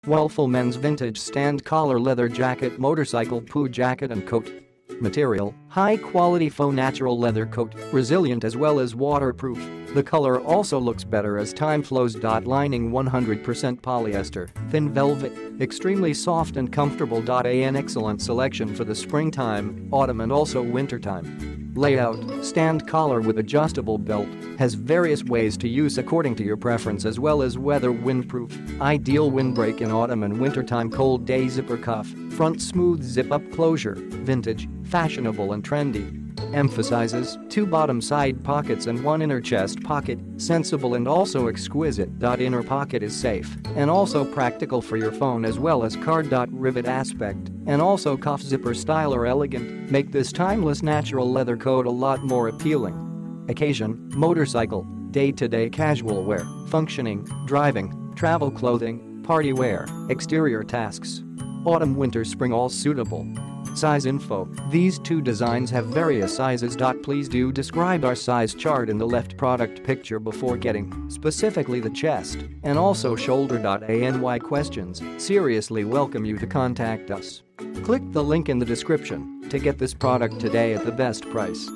WULFUL men's vintage stand collar leather jacket, motorcycle poo jacket and coat. Material: high quality faux natural leather coat, resilient as well as waterproof. The color also looks better as time. Flows.Lining 100% polyester, thin velvet, extremely soft and comfortable.A, an excellent selection for the springtime, autumn and also wintertime. Layout: stand collar with adjustable belt, has various ways to use according to your preference as well as weather windproof, ideal windbreak in autumn and wintertime. Cold day zipper cuff, front smooth zip up closure, vintage, fashionable and trendy. Emphasizes 2 bottom side pockets and 1 inner chest pocket, sensible and also exquisite.Inner pocket is safe and also practical for your phone as well as card.Rivet aspect and also cuff zipper style or elegant, make this timeless natural leather coat a lot more appealing. Occasion: motorcycle, day-to-day casual wear, functioning, driving, travel clothing, party wear, exterior tasks. Autumn winter spring all suitable. Size info: these 2 designs have various sizes. Please do describe our size chart in the left product picture before getting specifically the chest and also shoulder.any questions. Seriously welcome you to contact us. Click the link in the description to get this product today at the best price.